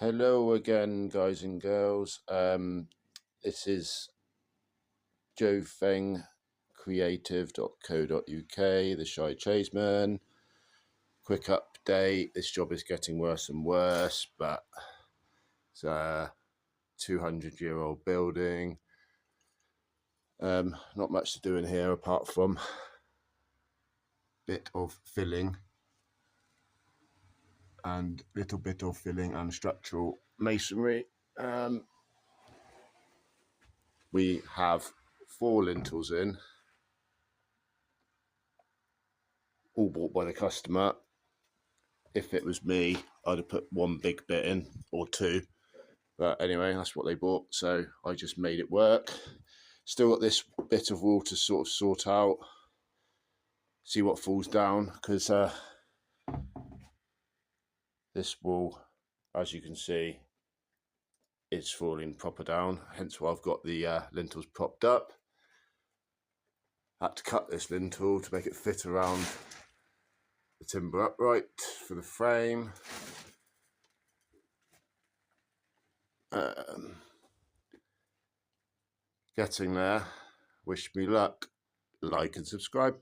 Hello again, guys and girls. This is Joe Feng, creative.co.uk, the Shy Chaseman. Quick update, this job is getting worse and worse, but it's a 200-year-old building. Not much to do in here apart from a bit of filling and little bit of filling and structural masonry. We have 4 lintels in, all bought by the customer. If it was me, I'd have put 1 big bit in, or 2. But anyway, that's what they bought, so I just made it work. Still got this bit of wall to sort out, see what falls down, because this wall, as you can see, is falling proper down, hence why I've got the lintels propped up. Had to cut this lintel to make it fit around the timber upright for the frame. Getting there. Wish me luck. Like and subscribe.